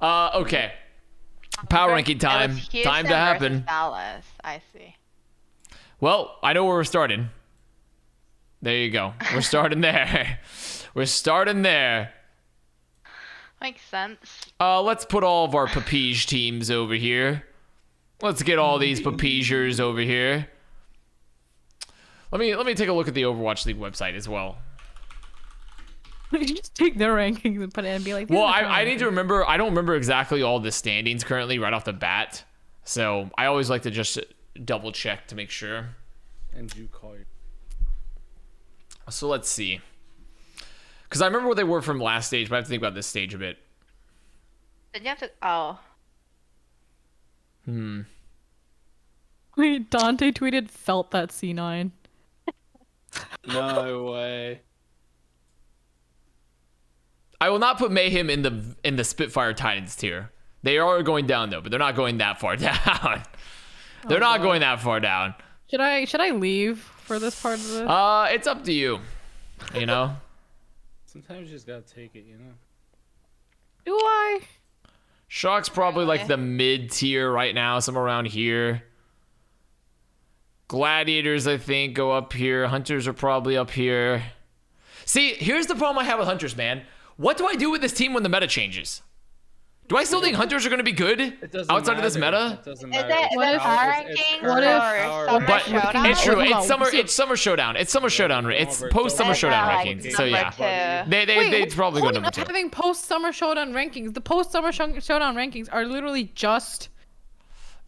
Okay. Power ranking time. Time to happen. Dallas. I see. Well, I know where we're starting. There you go. We're starting there. We're starting there. Makes sense. Let's put all of our Papige teams over here. Let's get all these Papigers over here. Let me take a look at the Overwatch League website as well. You just take their rankings and put it in and be like, well, I need to remember. I don't remember exactly all the standings currently right off the bat. So I always like to just double check to make sure. And you call your... So let's see. Because I remember what they were from last stage, but I have to think about this stage a bit. Then you have to. Oh. Wait, Dante tweeted, felt that C9. No way. I will not put Mayhem in the Spitfire Titans tier. They are going down though, but they're not going that far down. They're not going that far down. Should I leave for this part of this? It's up to you. You know? Sometimes you just gotta take it, you know? Do I? Shock's probably like the mid tier right now, somewhere around here. Gladiators, I think, go up here. Hunters are probably up here. See, here's the problem I have with Hunters, man. What do I do with this team when the meta changes? Do I still think Hunters are going to be good outside of this meta? It doesn't Is matter. it What if- power rankings what or Summer But Showdown? it's true. Hold on. It's summer showdown. It's summer showdown. It's post summer showdown rankings. So yeah, they probably go number 2. Having post summer showdown rankings. The post summer showdown rankings are literally just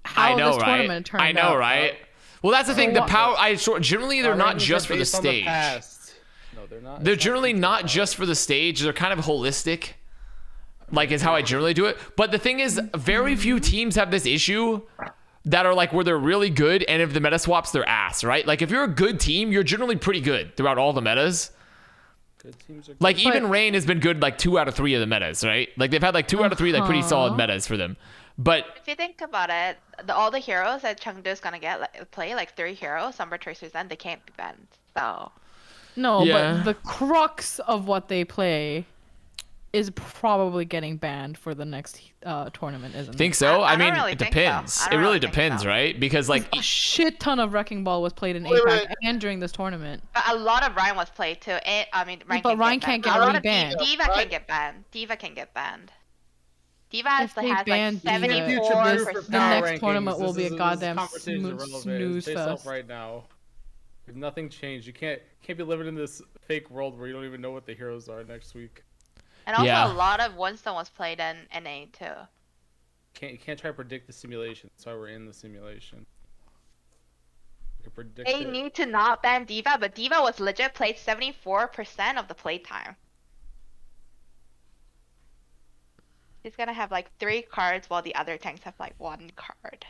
how this tournament turned out. I know, right? Well, that's the thing. The power. Generally they're not just for the stage. No, they're not. They're generally not just for the stage. They're kind of holistic. Like is how I generally do it. But the thing is, very few teams have this issue that are like where they're really good, and if the meta swaps, their ass, right? Like if you're a good team, you're generally pretty good throughout all the metas. Good teams are good. Like even Rain has been good like 2 out of 3 of the metas, right? Like they've had like 2 out of 3 like pretty solid metas for them. But If you think about it, all the heroes that Chengdu is gonna play like 3 heroes, Summer Tracers, then they can't be banned. So No, Yeah. but the crux of what they play is probably getting banned for the next tournament, isn't it? think so? I I don't mean, really it think so. depends. I It don't really really think depends, so. right? Because like A shit ton of Wrecking Ball was played in Wait, APAC wait. and during this tournament. but a lot of Ryan was played too. I mean, Ryan but Ryan can't get banned. A lot of rebanned. Diva Right? can get banned. Diva can get banned. Diva has, If they has like ban Diva, 74%. the next tournament will be a goddamn snooze Based off fest. right now. If nothing changed, you can't be living in this fake world where you don't even know what the heroes are next week. And also Yeah. a lot of Winston was played in NA too. You can't try to predict the simulation. That's why we're in the simulation. You can predict They it. need to not ban Diva, but Diva was legit played 74% of the playtime. He's gonna have like 3 cards while the other tanks have like 1 card.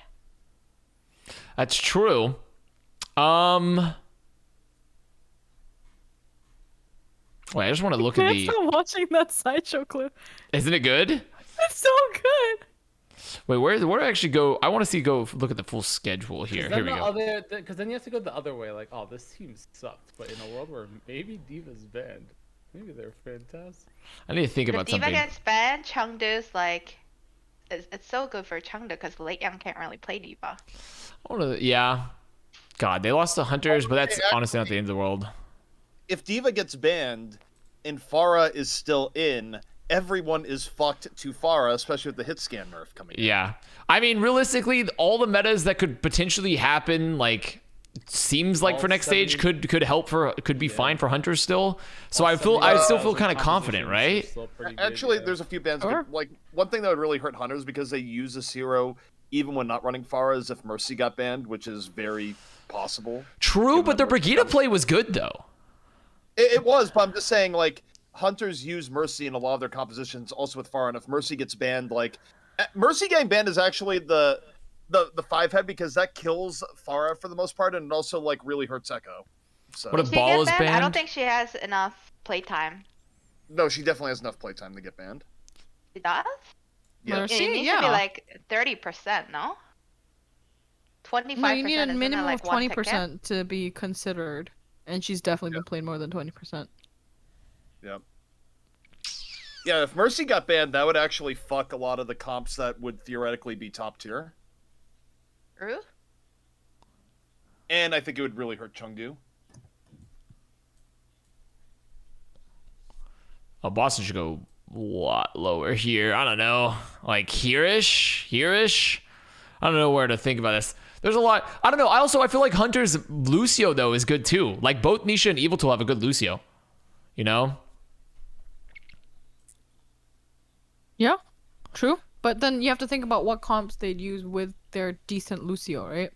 that's true. Wait, I just want to look at Can't the. stop watching that sideshow clip. Isn't it good? It's so good. Wait, where do I actually go? I want to go look at the full schedule here. Here we go. Because then you have to go the other way. Like, oh, this team sucked. But in a world where maybe Diva's banned, maybe they're fantastic. I need to think If about Diva something. gets banned, Chengdu's like, it's so good for Chengdu because Late Young can't really play Diva. Yeah. God, they lost to Hunters, but that's Okay, honestly not the end of the world. If Diva gets banned and Pharah is still in, everyone is fucked to Pharah, especially with the hit scan nerf coming in. Yeah. I mean, realistically, all the metas that could potentially happen, like, seems like All for next 70 stage could be fine for Hunters still. So All I still 70,000 feel kind of confident, compositions right? is still pretty good, Actually, yeah. there's a few bans. Sure. Like, one thing that would really hurt Hunters because they use this hero even when not running Pharah is if Mercy got banned, which is very possible. True, Given but their that Mercy Brigida comes- play was good though. It was, but I'm just saying, like, Hunters use Mercy in a lot of their compositions, also with Pharah, and if Mercy gets banned, like... Mercy getting banned is actually the 5-head, because that kills Pharah for the most part, and it also, like, really hurts Echo. So... What a Did she ball get is banned? I don't banned. think she has enough playtime. No, she definitely has enough playtime to get banned. She does? Yeah. Mercy? It needs to be like 30%, no? 25%. No, you need a isn't it, minimum like of one ticket? 20% to be considered, and she's definitely been playing more than 20%. Yep. Yeah, if Mercy got banned, that would actually fuck a lot of the comps that would theoretically be top tier. True. And I think it would really hurt Chengdu. Oh, Boston should go a lot lower here. I don't know. Like here-ish? Here-ish? I don't know where to think about this. There's a lot. I don't know. I feel like Hunter's Lucio, though, is good, too. Like, both Nisha and Evil Tool have a good Lucio. You know? Yeah, true. But then you have to think about what comps they'd use with their decent Lucio, right?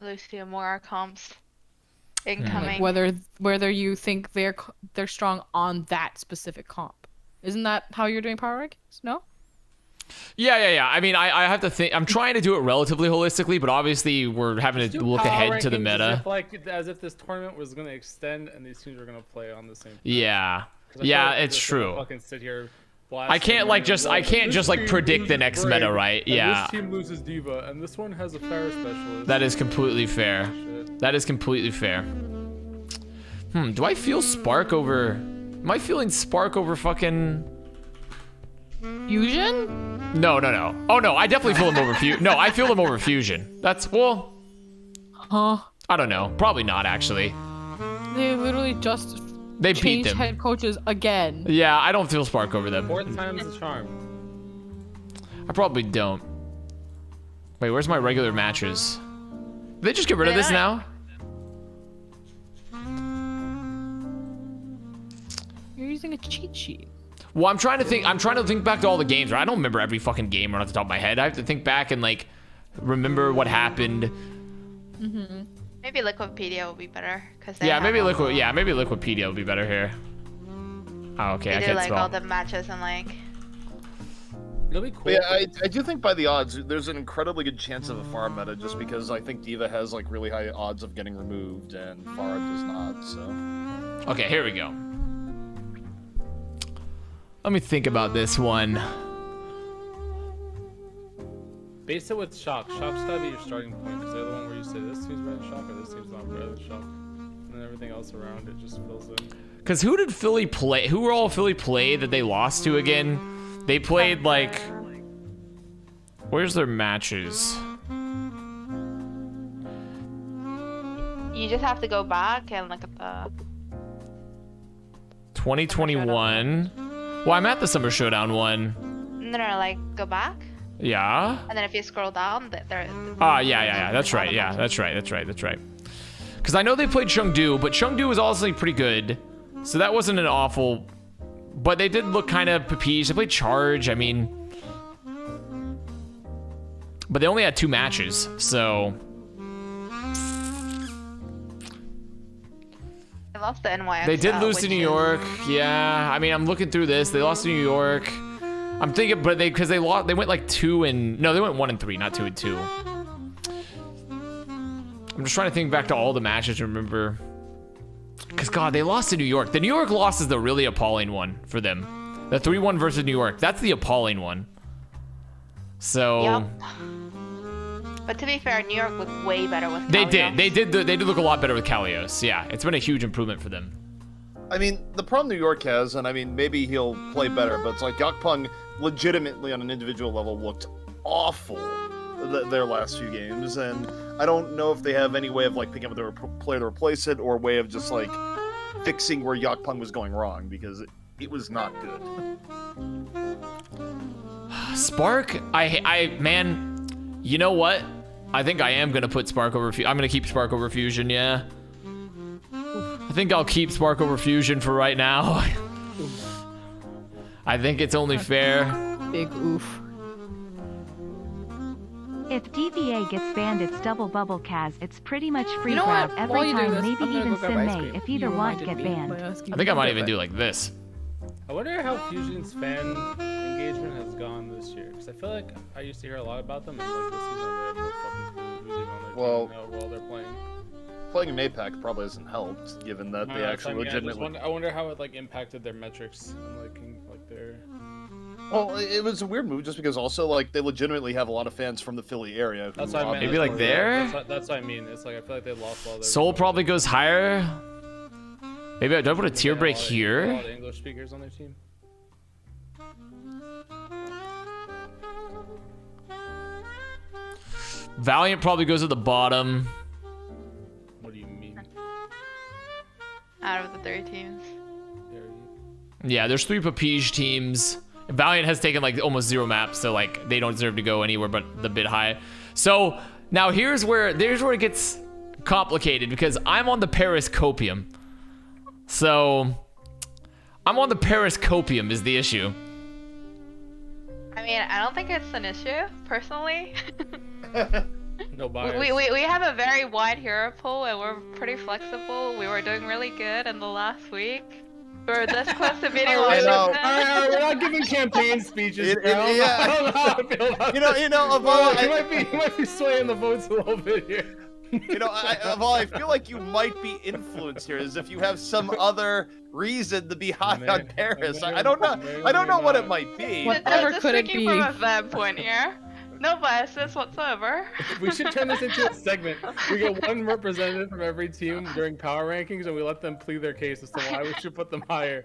Lucio more comps incoming. Like whether you think they're strong on that specific comp. Isn't that how you're doing power rankings? No? Yeah. I mean, I have to think. I'm trying to do it relatively holistically, but obviously we're having to look ahead to the meta. As if this tournament was going to extend and these teams were going to play on the same time. Yeah. 'Cause I feel Yeah, like it's true. Fucking sit here I can't just predict the next meta, right? Yeah. This team loses Diva, and this one has a Pharah specialist. That is completely fair. Shit. That is completely fair. Do I feel Spark over... Am I feeling Spark over fucking... Fusion? No. Oh, no, I definitely feel him over Fusion. No, I feel him over Fusion. That's... Well... Huh? I don't know. Probably not, actually. They literally just They beat changed them. head coaches again. Yeah, I don't feel Spark over them. 4th time's the charm. I probably don't. Wait, where's my regular matches? Did they just get rid of this now? You're using a cheat sheet. Well, I'm trying to think back to all the games. Right? I don't remember every fucking game right off the top of my head. I have to think back and like remember what happened. Maybe Liquipedia will be better because Maybe Liquipedia will be better here. Oh, okay. I They do can't like spell. all the matches and like. It'll be cool. But yeah, I do think by the odds, there's an incredibly good chance of a farm meta just because I think Diva has like really high odds of getting removed and Farah does not, so. Okay, here we go. Let me think about this one. Base it with Shock. Shock's gotta be your starting point because they're the one where you say this team's better than Shock or this team's not better than Shock. And then everything else around it just fills in. Because who did Philly play? Who were all Philly play that they lost to again? They played like... Where's their matches? You just have to go back and look at the. 2021. Well, I'm at the Summer Showdown one. No, like go back, Yeah. and then if you scroll down, there. Yeah. That's right. Yeah, that's right. Because I know they played Chengdu, but Chengdu was also pretty good. So that wasn't an awful... But they did look kind of papiche. They played Charge, I mean... But they only had 2 matches, so... They lost the NYX. They did lose to New York. Yeah, I mean, I'm looking through this. They lost to New York. I'm thinking, but they went like 2 and... No, they went 1 and 3, not 2 and 2. I'm just trying to think back to all the matches to remember. Because, God, they lost to New York. The New York loss is the really appalling one for them. The 3-1 versus New York. That's the appalling one. So... Yep. But to be fair, New York looked way better with. They Kalios. did. They did look a lot better with Kalios. Yeah, it's been a huge improvement for them. I mean, the problem New York has, and I mean, maybe he'll play better, but it's like Yakpung legitimately on an individual level looked awful their last few games, and I don't know if they have any way of like picking up their player to replace it, or a way of just like fixing where Yakpung was going wrong, because it was not good. Spark, man, you know what? I think I am gonna put Spark over. I'm gonna keep Spark over Fusion. Yeah, I think I'll keep Spark over Fusion for right now. I think it's only fair. Big oof. If DVA gets banned, it's double bubble Kaz. It's pretty much free You know grab what? every While you do time, this, maybe I'm gonna even go grab ice Sim May cream. if either You one reminded get me banned. by asking I think I me might to even do do like this. I wonder how Fusion's fan engagement has gone this year. Because I feel like I used to hear a lot about them, and like this season they have no fucking clue who's even on their Well, team while they're playing. Playing in APAC probably hasn't helped, given that they actually legitimately. I wonder how it like impacted their metrics and like their. Well, it was a weird move just because also like they legitimately have a lot of fans from the Philly area. Who That's what I meant. Maybe, like, there? That's what I mean. It's like I feel like they lost all their. Seoul probably goes higher. Maybe I don't put a tier break A here. lot of English speakers on their team. Valiant probably goes at the bottom. What do you mean? Out of the 3 teams. Yeah, there's 3 Papige teams. Valiant has taken like almost 0 maps, so like they don't deserve to go anywhere but the bid high. So now here's where it gets complicated because I'm on the Paris Copium. So I'm on the Paris Copium is the issue. I mean, I don't think it's an issue, personally. No bias. We have a very wide hero pool and we're pretty flexible. We were doing really good in the last week. We were this close to beating I know. Washington. We're not giving campaign speeches. Yeah. I don't know how I feel about You know, Aval, you might be swaying the votes a little bit here. I feel like you might be influenced here, as if you have some other reason to be high on Paris. I don't know what it might be. Whatever Just could it speaking be? from a fan point here. No biases whatsoever. We should turn this into a segment. We get one representative from every team during power rankings, and we let them plead their case as to why we should put them higher.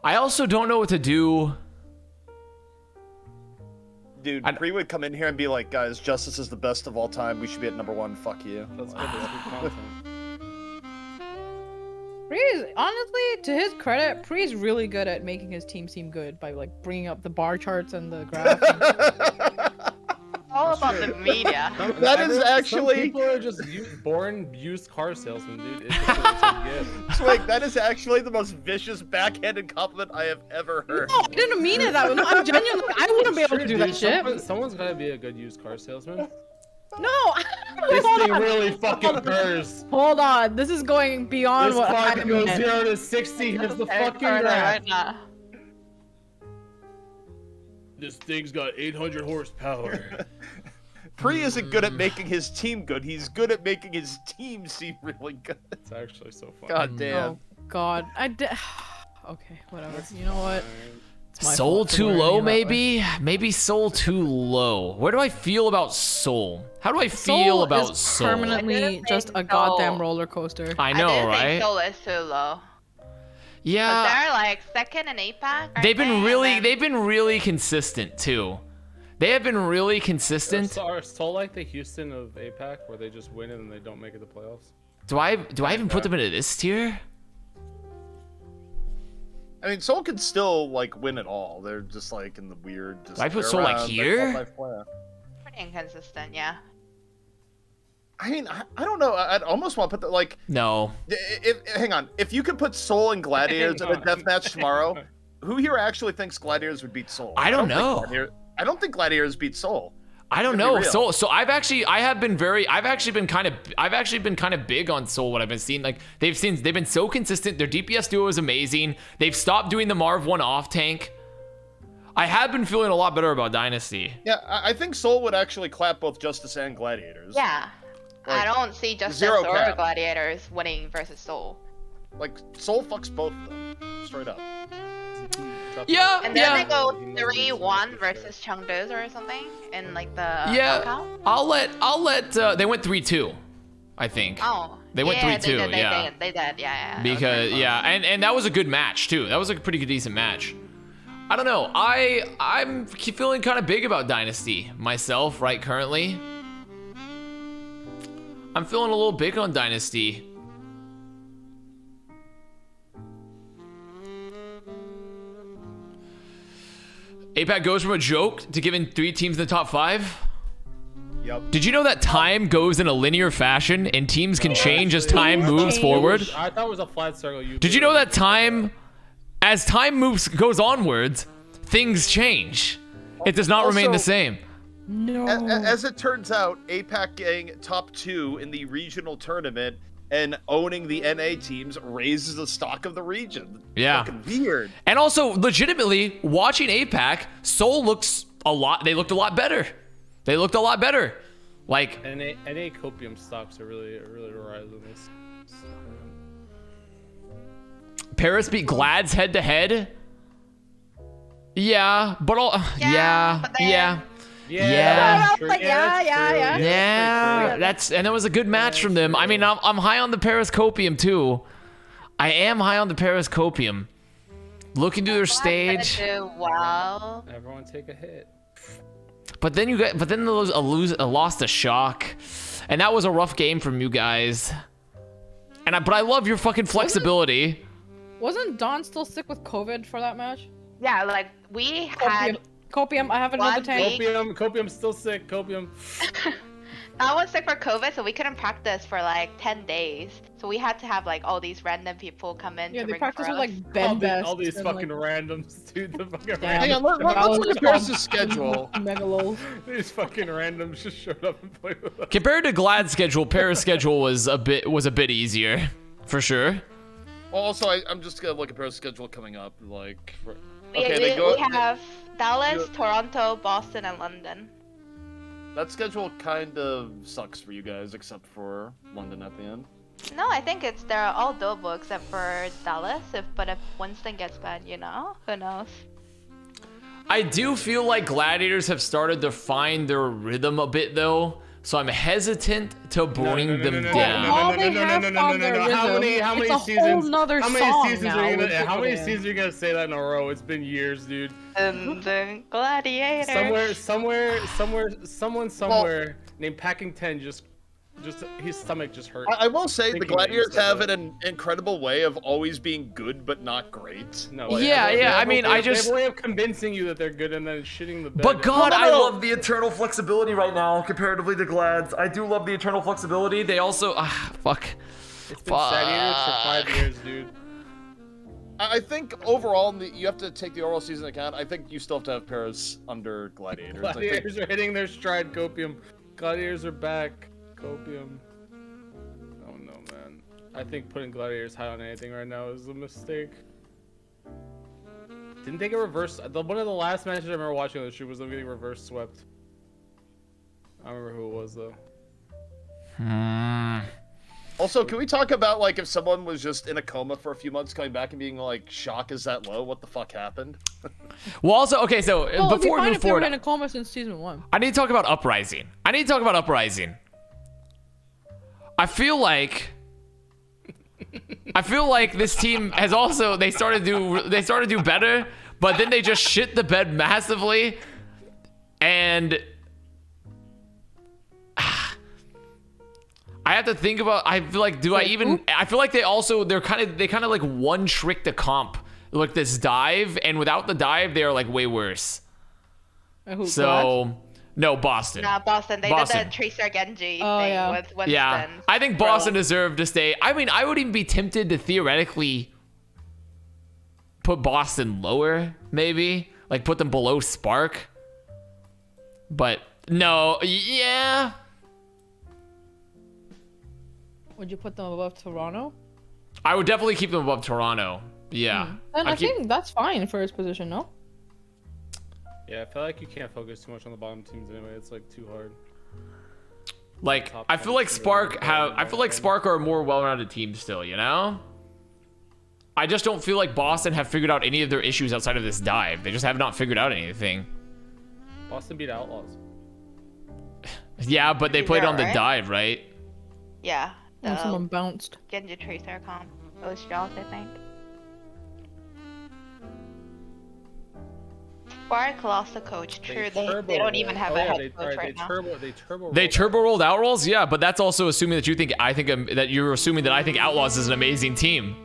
I also don't know what to do. Dude, Bree would come in here and be like, guys, Justice is the best of all time. We should be at #1. Fuck you. That's good. That's good content. Pre's, honestly, to his credit, Pre's really good at making his team seem good by like bringing up the bar charts and the graphs. All about the media. That is Some actually... people are just born used car salesmen, dude. It's a gift. Swig, that is actually the most vicious backhanded compliment I have ever heard. No, I didn't mean it that way. No, I'm genuinely. I wouldn't be able to do that shit. Someone's gotta be a good used car salesman. No. This Hold thing on. really fucking purrs. Hold on. This is going beyond This what car I can go meant. 0 to 60. Here's the fucking graph. Right now. This thing's got 800 horsepower. Pre isn't good at making his team good. He's good at making his team seem really good. It's actually so fun. God damn. Oh God, I did. Okay, whatever. You know what? It's my Soul fault for too worrying low, about it. maybe? Maybe Soul too low. Where do I feel about Soul? How do I feel Soul about is Soul? I permanently didn't just a think goddamn so. roller coaster. I I know, didn't right? think Seoul is too low. But Yeah. they're like second in APAC. aren't They've been they? really And then- really consistent too. They have been really consistent. Are Seoul like the Houston of APAC, where they just win it and they don't make it to playoffs? Do I even put them into this tier? I mean, Seoul could still like win it all. They're just like in the weird. Just Do I put they're Seoul, like, around, here? they're top 5 player. Pretty inconsistent, yeah. I mean, I don't know. I'd almost want to put the like. No. Hang on. If you could put Seoul and Gladiators in a deathmatch tomorrow, who here actually thinks Gladiators would beat Seoul? I don't think know. I don't think Gladiators beat Seoul. I don't Gonna know. be real. So I've actually been kind of big on Soul. What I've been seeing, like they've been so consistent. Their DPS duo is amazing. They've stopped doing the Marv 1 off tank. I have been feeling a lot better about Dynasty. Yeah, I think Seoul would actually clap both Justice and Gladiators. Yeah. I Like, don't see Justice zero or cap. Gladiators winning versus Seoul. Like Seoul fucks both of them, straight up. Yeah, And then they go 3-1 versus Chengdu or something in like the yeah. knockout. I'll let. They went 3-2, I think. Oh. They went 3-2, yeah. They did, yeah. Because and that was a good match too. That was a pretty good decent match. I don't know. I'm feeling kind of big about Dynasty myself right currently. I'm feeling a little big on Dynasty. APAC goes from a joke to giving 3 teams in the top 5. Yep. Did you know that time goes in a linear fashion and teams can change as time actually, moves forward? I thought it was a flat circle. Did you know that as time goes onwards, things change? It does not remain the Also- same. No. As it turns out, APAC getting top 2 in the regional tournament and owning the NA teams raises the stock of the region. Yeah. Fucking weird. And also, legitimately, watching APAC, Seoul looked a lot better. They looked a lot better. Like, NA copium stocks are really rising this. Paris beat Glads head to head. Yeah, but Yeah, but then- yeah. Yeah. true. Like, yeah. Yeah, and that was a good match from them. I mean, I'm high on the Paris Copium too. I am high on the Paris Copium. looking through their Gonna stage. do well. Everyone take a hit. But then a lost to Shock, and that was a rough game from you guys. But I love your fucking flexibility. Wasn't Don still sick with COVID for that match? Yeah, like we had. Copium, I have another One tank. week. Copium's still sick. Copium. I was sick for COVID, so we couldn't practice for like 10 days. So we had to have like all these random people come in. Yeah, to they ring practice for with us. like Ben Best. All these and, fucking like, randoms, dude. The fucking Damn. Hang on, randoms. let's look at Paris' schedule. Megalols. These fucking randoms just showed up and played with us. Compared to Glad's schedule, Paris' schedule was a bit easier, for sure. Well, also, I'm just gonna look at Paris' schedule coming up. Like, We, okay, we, they go. we have Dallas, Toronto, Boston, and London. That schedule kind of sucks for you guys, except for London at the end. No, I think they're all doable except for Dallas. But if Winston gets banned, who knows? I do feel like Gladiators have started to find their rhythm a bit, though. So I'm hesitant to bring them down. How they have found their rhythm. How many It's a seasons? whole nother How many song seasons now are you with gonna? How people many there. seasons are you gonna say that in a row? It's been years, dude. And the Gladiators. Somewhere named Packington just his stomach just hurt. I will say the Thinking that you Gladiators said have that. an incredible way of always being good but not great. No, Yeah, they yeah, have I a- mean, they I have- they have just- a way of convincing you that they're good and then shitting the bed. But God, No, no, I no. love the eternal flexibility right now, comparatively to Glads. I do love the eternal flexibility. They also, fuck. It's been Gladiators for 5 years, dude. I think overall, you have to take the overall season into account. I think you still have to have Paris under Gladiators. Gladiators are hitting their stride, Copium. Gladiators are back, Copium. Oh no, man. I think putting Gladiators high on anything right now is a mistake. Didn't they get reverse? One of the last matches I remember watching on the show was them getting reverse swept. I don't remember who it was though. Also, can we talk about like if someone was just in a coma for a few months, coming back and being like, "Shock is that low? What the fuck happened?" Well, also, okay, so Well, before we move if they were forward, in a coma since season 1. I need to talk about Uprising. I feel like this team has also they started to do better, but then they just shit the bed massively, and I have to think about. I feel like I feel like they're kind of like one trick to comp like this dive, and without the dive, they are like way worse. Who, So no, Boston. Nah, Boston. They Boston. did the Tracer Genji Oh, thing yeah. with Winston. Yeah, I think Boston deserved to stay. I mean, I would even be tempted to theoretically put Boston lower, maybe like put them below Spark. But no, yeah. Would you put them above Toronto? I would definitely keep them above Toronto. Yeah. And I keep- think that's fine for his position, no? Yeah, I feel like you can't focus too much on the bottom teams anyway. It's like too hard. like top I feel like 10 Spark really I feel like Spark are a more well-rounded team still, you know? I just don't feel like Boston have figured out any of their issues outside of this dive. They just have not figured out anything. Boston beat Outlaws. Yeah, but they played Yeah, on the right? dive, right? Yeah. And The someone bounced. Genji Tracer comp. It was Jaws, I think. Spark lost a coach. True, they don't even have a head coach right now. They turbo rolled Outlaws, yeah, but that's also assuming that you're assuming that I think Outlaws is an amazing team.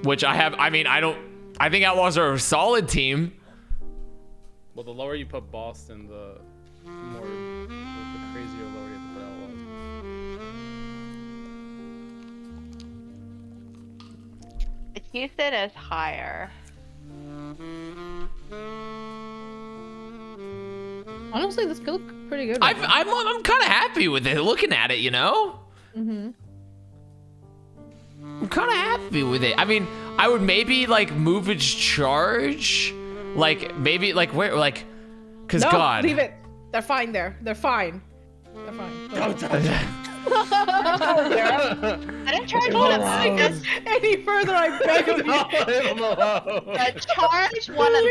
Which I think Outlaws are a solid team. Well, the lower you put Boston, the crazier lower you have to put Outlaws. Houston is higher. Honestly, this could look pretty good. I'm kind of happy with it, looking at it, you know? Mm-hmm. I'm kind of happy with it. I mean, I would maybe like move its charge, like maybe like where like, cause No, God. leave it. They're fine there. They're fine. They're fine. I didn't charge one of match. Any further, I beg of you. The charge won a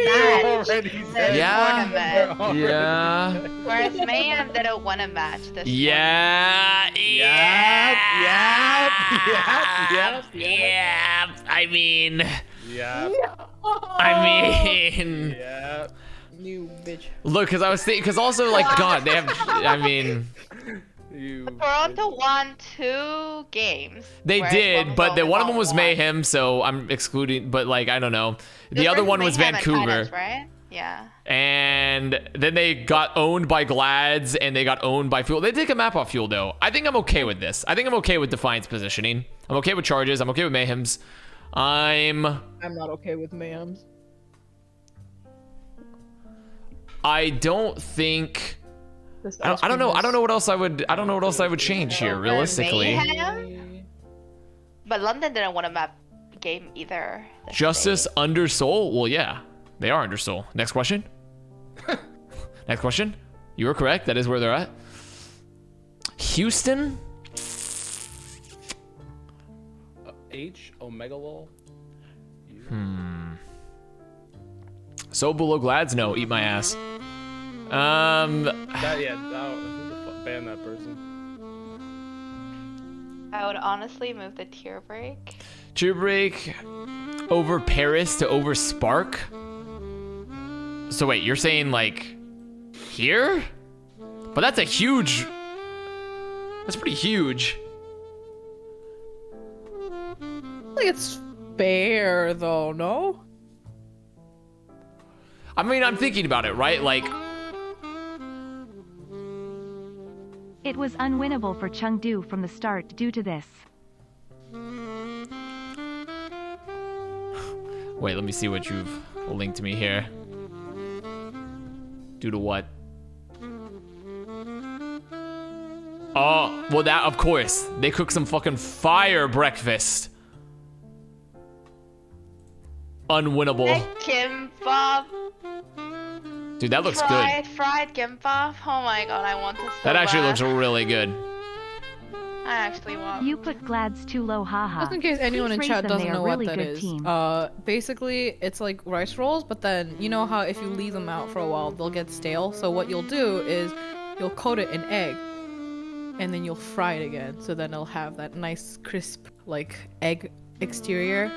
match. Yeah. Tournament. Yeah. Whereas man didn't win a match this Yeah. Yeah. I mean, Yeah. I mean, Yeah. You bitch. look, because I was thinking, because also like God, they have. I mean, You. Toronto won 2 games. they whereas did, Buffalo but the one of them won was one. Mayhem, so I'm excluding. But like, I don't know. The It other was one was Mayhem and Vancouver. Titans, right? Yeah. And then they got owned by Glads, and they got owned by Fuel. They take a map off Fuel, though. I think I'm okay with this. I think I'm okay with Defiance positioning. I'm okay with Charges. I'm okay with Mayhems. I'm not okay with Mayhems. I don't think. This I don't know. I don't know what else I would. I don't know what else I would change here, Over realistically. Mayhem? But London didn't win a map game either. this Justice day. under Soul? Well, yeah. They are under Soul. Next question. Next question. You were correct. That is where they're at. Houston? H Omega lol. So below Glads? No, eat my ass. That yeah. Who the fuck banned that person? I would honestly move the tier break. Tier break over Paris to over Spark? So wait, you're saying like here? But that's a huge. That's pretty huge. I think it's fair though, no? I mean, I'm thinking about it, right? Like, It was unwinnable for Chengdu from the start due to this. wait, let me see what you've linked me here. Due to what? Oh, well, that, of course. They cook some fucking fire breakfast. Unwinnable. Kimbap. Dude, that looks good. Fried kimbap. Oh my god, I want this so That actually bad. looks really good. I actually want. You put Glads too low, haha. Just in case anyone in Please chat raise them, doesn't they are know what really that good is. team. Basically, it's like rice rolls, but then you know how if you leave them out for a while, they'll get stale. So what you'll do is you'll coat it in egg, and then you'll fry it again. So then it'll have that nice crisp like egg exterior.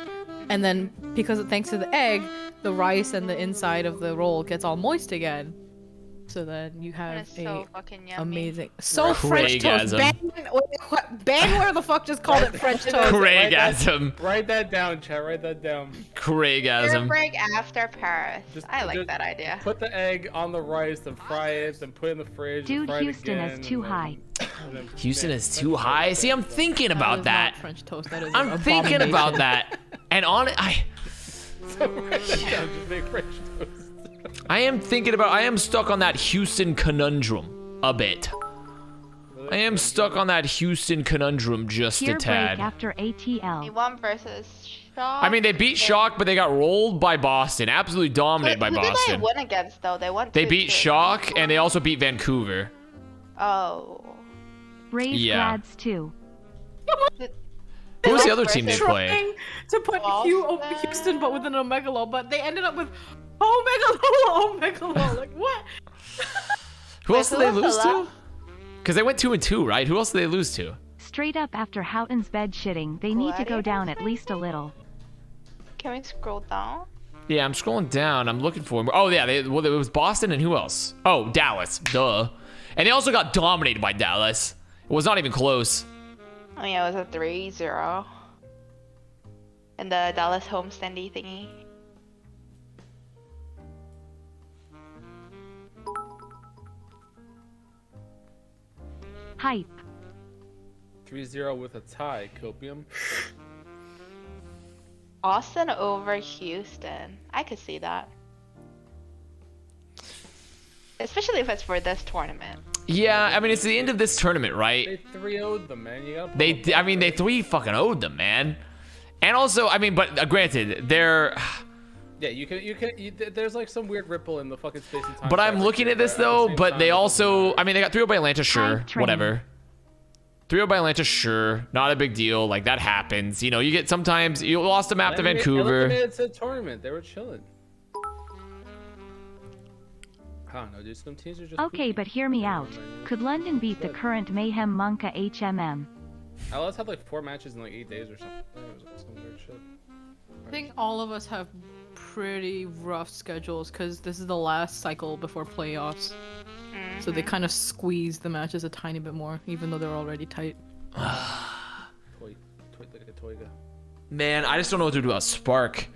And then because thanks to the egg, the rice and the inside of the roll gets all moist again. So then you have It's so fucking yummy. amazing. So French toast. Craigasm. Ban where the fuck just called it French toast. Craigasm. Write that down, chat. Write that down. Tier Craigasm. break after Paris. I like just that idea. Put the egg on the rice, then fry it, then put it in the fridge. Dude, and fry Houston it again, is too and then- high. and then- Houston man, is French too toast high. is See, I'm best. thinking That about is that. not French toast. That is I'm an thinking about abomination. that. And on it, So write that down, just make French toast. I am stuck on that Houston conundrum a bit. I am stuck on that Houston conundrum just a Tier break tad. after ATL. A1 versus Shock. I mean, they beat Shock, but they got rolled by Boston. Absolutely dominated by Who did they Boston. win against though? They won. They 2-2. beat Shock, and they also beat Vancouver. Oh. Raise Yeah. Glads too. Who was the other team they versus- played? Trying to put Boston. Houston, but with an Omega, but they ended up with Omega. Like what? Who else Wait, did they who was lose the to? last- Because they went 2-2, right? Who else did they lose to? Straight up after Houghton's bed shitting, they need to go down at least a little. Can we scroll down? Yeah, I'm scrolling down. I'm looking for him. Oh, yeah. It was Boston and who else? Oh, Dallas. Duh. And they also got dominated by Dallas. It was not even close. Oh yeah, it was a 3-0. In the Dallas homestandy thingy. Hype. 3-0 with a tie, Copium. Austin over Houston. I could see that. Especially if it's for this tournament. Yeah, I mean, it's the end of this tournament, right? They 3-0'd them, man. You gotta They 3 fucking owed them, man. And also, I mean, but granted, they're... Yeah, there's like some weird ripple in the fucking space and time. But I'm fabric looking here, at this, but at the though, same but time, they it doesn't also... matter. I mean, they got 3-0 by Atlanta, sure. Hype train. Whatever. 3-0 by Atlanta, sure. Not a big deal. Like, that happens. You know, you get sometimes... You lost a map to Vancouver. They made it to the tournament. They were chilling. I don't know, dude. Some teams are just Okay, poopy. but hear me out. Could London beat the current Mayhem Monka HMM? Outlaws had like 4 matches in like 8 days or something. It was like some weird shit. think all of us have pretty rough schedules because this is the last cycle before playoffs. So they kind of squeeze the matches a tiny bit more, even though they're already tight. Man, I just don't know what to do about Spark.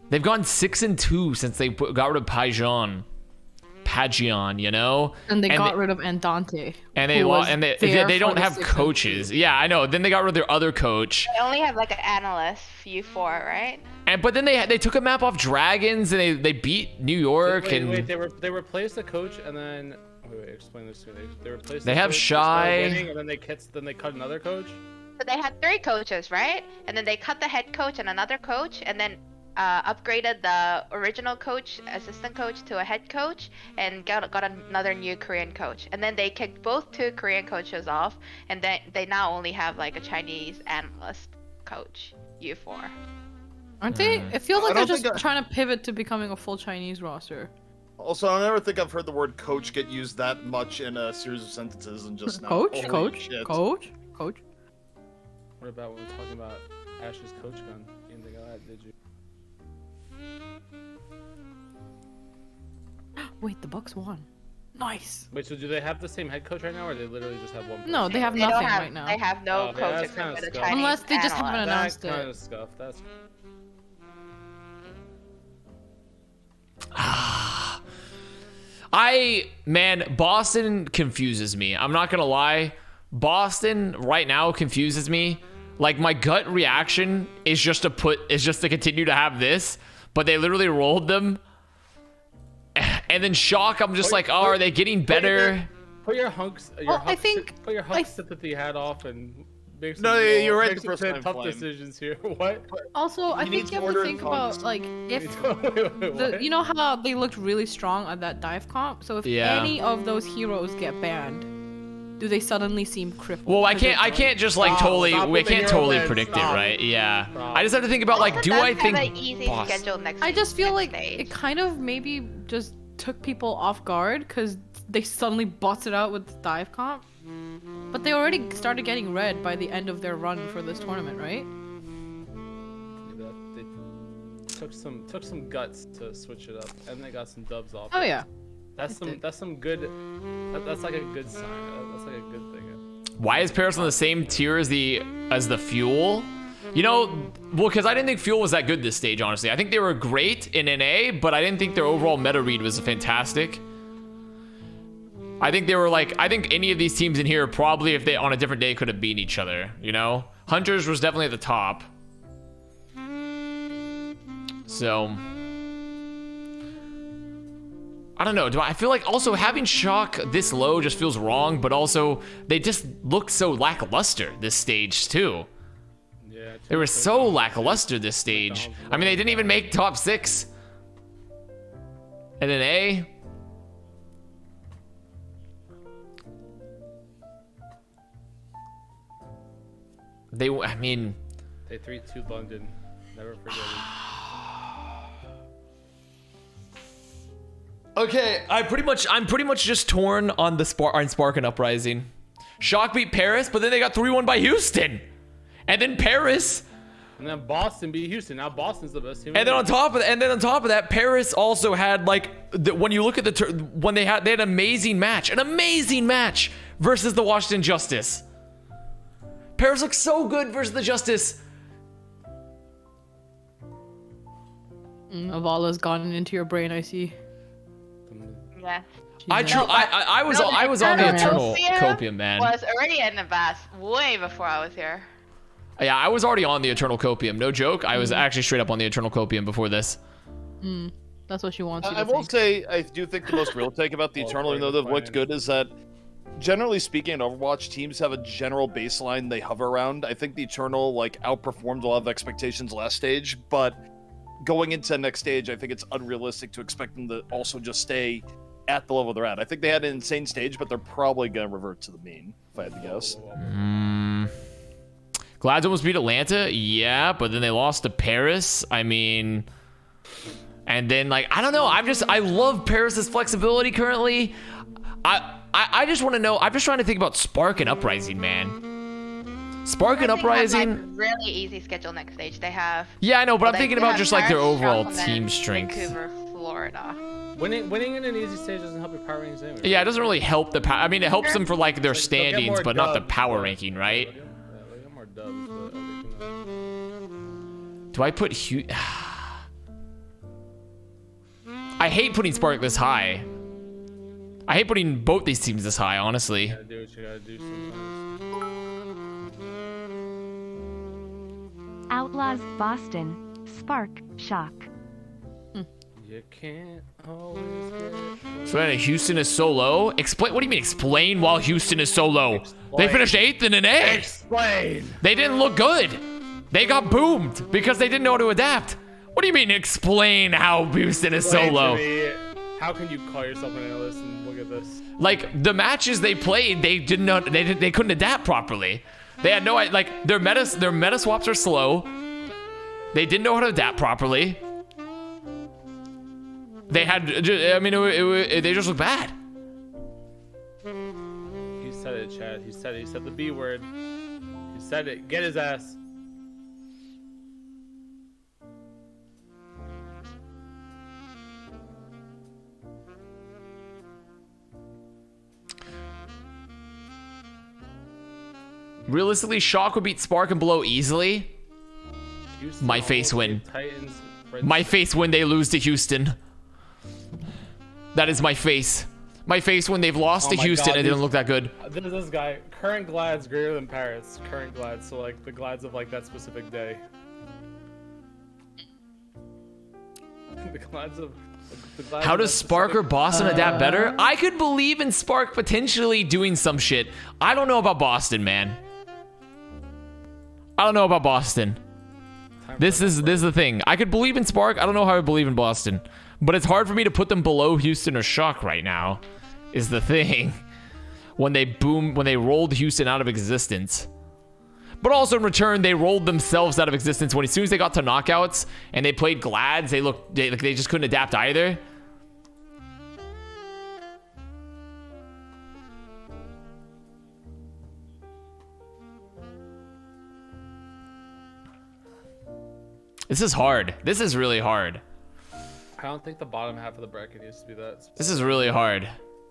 They've gone 6-2 since they got rid of Pagion, you know. And they got rid of Andante. And they they don't have coaches. Yeah, I know. Then they got rid of their other coach. They only have like an analyst, U4, right? But then they took a map off Dragons and they beat New York Wait, they replaced the coach and then explain this to me. They replaced. They the have coach, Shy. winning, and then they cut another coach. So they had 3 coaches, right? And then they cut the head coach and another coach, and then upgraded the original coach, assistant coach, to a head coach, and got another new Korean coach. And then they kicked both 2 Korean coaches off, and then they now only have like a Chinese analyst coach, U4. Aren't they? It feels like I they're don't just think trying to pivot to becoming a full Chinese roster. Also, I never think I've heard the word coach get used that much in a series of sentences and just now. Coach? Holy Coach? shit. Coach? Coach? What about when we're talking about Ash's coach gun? You didn't think of that, did you? Wait, the Bucks won. Nice. Wait, so do they have the same head coach right now, or they literally just have one? No, person? they have They don't nothing have, right now. They have no Okay, coach that's except kinda for the scuffed. Chinese Unless they just haven't analyst. announced That's kind it. of scuffed. That's. Boston confuses me. I'm not gonna lie. Boston right now confuses me. Like, my gut reaction is just to continue to have this, but they literally rolled them. And then Shock, I'm just like, oh, are they getting better? Put your hunks. Put your hunk sympathy hat off and make some. No, you're right, Make the some first tough time flame. decisions here. What? Also, I He think needs you have to order think and about, funds. like, if What? you know how they looked really strong at that dive comp? So if Yeah. any of those heroes get banned, do they suddenly seem crippled? Well, I can't just like Stop we with the can't hero totally ban, predict stop. it, right? Yeah. Stop. I just have to think about, like, do I think an easy Boston- schedule next? I just feel like next stage. it kind of maybe just took people off guard because they suddenly busted out with the dive comp. But they already started getting red by the end of their run for this tournament, right? They took some guts to switch it up, and they got some dubs off. Oh yeah. That's some good. That's like a good sign. That's like a good thing. Why is Paris on the same tier as the Fuel? You know, well, because I didn't think Fuel was that good this stage, honestly. I think they were great in NA, but I didn't think their overall meta read was fantastic. I think any of these teams in here probably, if they on a different day, could have beaten each other, you know? Hunters was definitely at the top. So I don't know. I feel like also having Shock this low just feels wrong, but also they just look so lackluster this stage too. Yeah. They were so lackluster this stage. I mean, they didn't even make top 6 at an A. They 3-2 London. Never forget it. Okay, I'm pretty much just torn on the Spark and Uprising. Shock beat Paris, but then they got 3-1 by Houston. And then Paris. And then Boston beat Houston. Now Boston's the best team. And then on top of that, Paris also had when you look at they had an amazing match versus the Washington Justice. Paris looks so good versus the Justice. Avala's gone into your brain, I see. Yeah. I was on the Eternal Copium, man. Was already in Avast way before I was here. Yeah, I was already on the Eternal Copium. No joke. I was actually straight up on the Eternal Copium before this. That's what she wants you to I will think. say, I do think the most real take about the Eternal, even though they've looked good, is that generally speaking, in Overwatch, teams have a general baseline they hover around. I think the Eternal outperformed a lot of expectations last stage, but going into next stage, I think it's unrealistic to expect them to also just stay at the level they're at. I think they had an insane stage, but they're probably going to revert to the mean, if I had to guess. Glads almost beat Atlanta, yeah, but then they lost to Paris. I mean, and then I don't know. I love Paris's flexibility currently. I just want to know. I'm just trying to think about Spark and Uprising, man. Spark and Uprising. Have, like, really easy schedule next stage. They have. Yeah, I know, but I'm they thinking have about just like their Paris, overall Charlotte, team strength. Vancouver, Florida. Winning in an easy stage doesn't help your power rankings anyway. Yeah, it doesn't really help the power. I mean, it helps them for like their They'll get standings, more but not the dubs, power but- ranking, right? Yeah, they'll get more dubs, but I think, Do I put I hate putting Spark this high. I hate putting both these teams this high, honestly. you gotta do what you gotta do sometimes. Outlaws, Boston. Spark, Shock. You can't always get So then Houston is so low. Explain. What do you mean explain while Houston is so low? They finished 8th in an A. explain. They didn't look good. They got boomed because they didn't know how to adapt. What do you mean explain how Houston is so Explain to low? me, how can you call yourself an analyst and look at this? Like the matches they played, they didn't know they couldn't adapt properly. They had no like their meta swaps are slow. They didn't know how to adapt properly. They had, I mean, they just look bad. He said it, Chad. He said it. He said the B word. He said it. Get his ass. Realistically, Shock would beat Spark and Below easily. Houston My face win. Titans. My face when they lose to Houston. That is my face. My face when they've lost to my Houston God, and it didn't these- look that good. This guy. Current Glad's greater than Paris. Current Glad. So like the Glads of like that specific day. The Glads of. The Glads How of does that Spark or specific- Boston adapt better? I could believe in Spark potentially doing some shit. I don't know about Boston, man. I don't know about Boston. This is the thing. I could believe in Spark. I don't know how I believe in Boston. But it's hard for me to put them below Houston or Shock right now. Is the thing. When they rolled Houston out of existence. But also in return, they rolled themselves out of existence when as soon as they got to knockouts and they played Glads, they just couldn't adapt either. This is hard. This is really hard. I don't think the bottom half of the bracket needs to be that. This is really hard.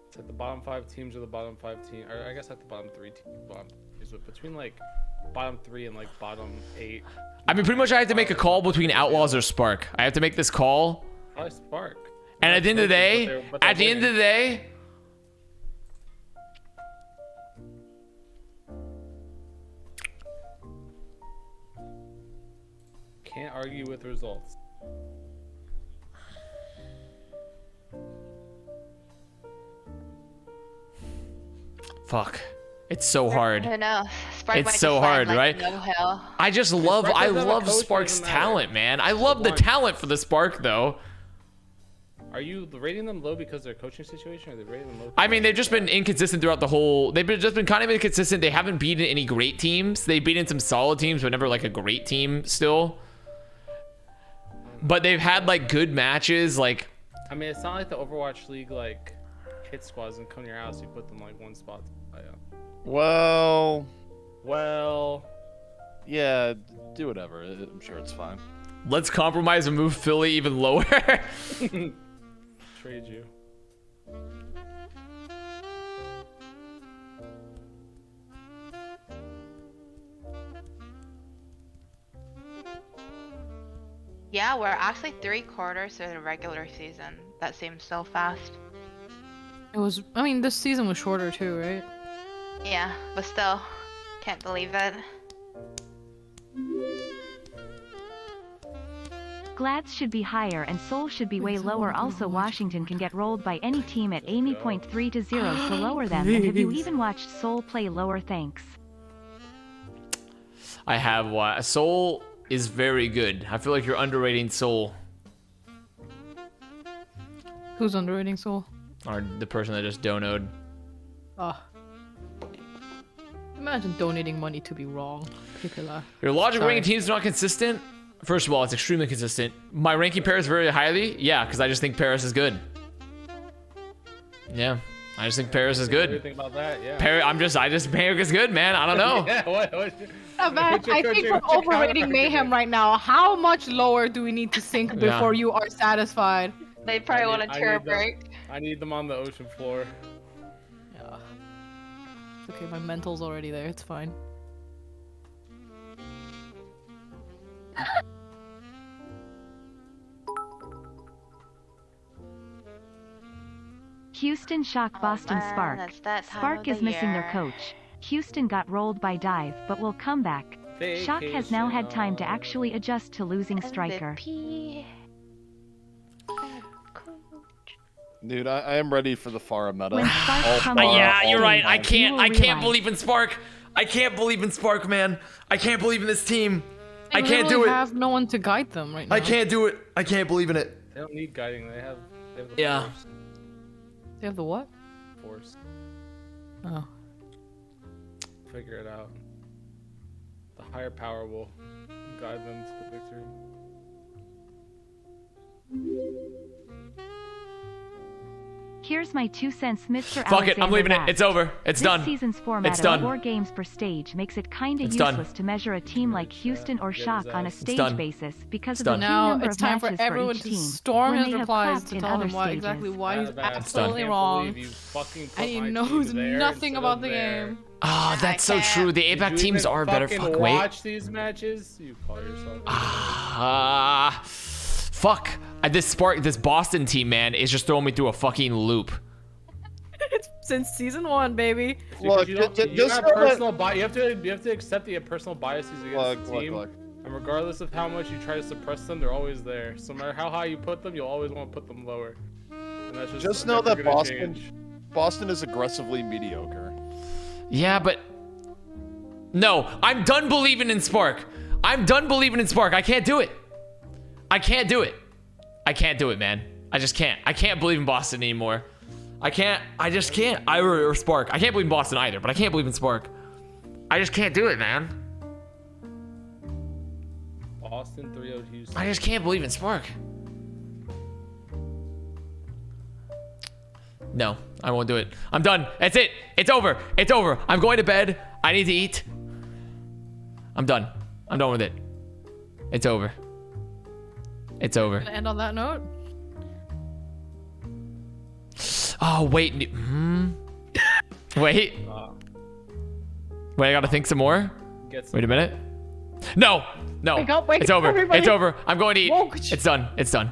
It's like the bottom 5 teams or the bottom 5 teams, or I guess like the bottom 3 teams. But between like bottom 3 and like bottom 8, I mean, pretty much I have to make a call between Outlaws or Spark. I have to make this call. probably Spark. And at the end of the But day, they're can't argue with results. fuck. It's so hard. I know. Spark It's might so just hard, land, right? like, No hell. I just Spark love doesn't have a coach, Spark's doesn't matter. talent, man. I love the One. talent for the Spark though. Are you rating them low because of their coaching situation, or are they rating them low? I mean, they've just been inconsistent throughout the whole. Just been kind of inconsistent. They haven't beaten any great teams. They've beaten some solid teams, but never like a great team still. But they've had like good matches. Like, I mean, it's not like the Overwatch League like hit squads and come to your house. You put them like one spot. Well, Well, Yeah, do whatever. I'm sure it's fine. let's compromise and move Philly even lower. trade you. Yeah, we're actually 3/4 through the regular season. That seems so fast. It was. I mean, this season was shorter too, right? Yeah, but still, can't believe it. Glads should be higher and Seoul should be way lower. Also, Washington can get rolled by any team at Amy point 3-0, so lower them. And have you even watched Seoul play lower? Thanks. I have Soul is very good. I feel like you're underrating Soul, Who's underrating Seoul? or the person that just donoed. Ah. Imagine donating money to be wrong. Particular. Your logic Sorry. ranking teams is not consistent. First of all, it's extremely consistent. My ranking Paris very highly. Yeah, because I just think Paris is good. Yeah, I just think Paris is What do you good. think about that? Yeah. Paris is good, man. I don't know. Yeah. What? Avast, I think we're overrating Mayhem right now. How much lower do we need to sink Yeah. before you are satisfied? They probably want a I chair need them. break. I need them on the ocean floor. Yeah. It's okay, my mental's already there. It's fine. Houston shock Boston man, Spark. it's that time Spark of the is missing their year. coach. Houston got rolled by Dive, but will come back. Shock has now had time to actually adjust to losing striker. MVP. Dude, I am ready for the Pharah meta. When Spark All comes Pharah, Yeah, all you're the right. I time. can't. will I can't realize. believe in Spark. I can't believe in Spark, man. I can't believe in this team. I They can't do literally it. have no one to guide them right now. I can't do it. I can't believe in it. They don't need guiding. They have the Yeah. force. They have the what? Force. Oh. Figure it out. The higher power will guide them to the victory. Here's my 2 cents, Mr. Fuck it. I'm Alexander leaving it. Vast. It's over. It's This done. season's format It's of done. 4 games per stage makes it kinda It's done. useless to measure a team like Houston or Get Shock his on a ass. stage done. basis because It's of the done. few Now number it's of time for matches everyone each to team. storm when his they have replies clapped to in tell other him why stages. exactly why he's Avast, absolutely I can't wrong. believe you fucking put And he my knows team there nothing instead about of the there. game. Oh, that's so can't. true. The Did APAC you teams even are better. fucking Fuck, wait. watch these matches? You call yourself. Fuck. This Boston team, man, is just throwing me through a fucking loop. It's since season 1, baby. Look, you, don't, you just have know that- personal bias. You have to accept the personal biases against the team. Look. And regardless of how much you try to suppress them, they're always there. So no matter how high you put them, you'll always want to put them lower. And that's Just know never that gonna Boston- change. Boston is aggressively mediocre. Yeah, but no, I'm done believing in Spark. I'm done believing in Spark. I can't do it. I can't do it. I can't do it, man. I just can't. I can't believe in Boston anymore. I can't. I just can't. Or Spark. I can't believe in Boston either, but I can't believe in Spark. I just can't do it, man. Boston 3-0 Houston. I just can't believe in Spark. No, I won't do it. I'm done. That's it. It's over. It's over. I'm going to bed. I need to eat. I'm done. I'm done with it. It's over. It's over. Gonna end on that note. Oh, wait. Wait. Wait, I gotta think some more. Wait a minute. No. No. Wake up, it's over. everybody. It's over. I'm going to eat. Woke. It's done. It's done.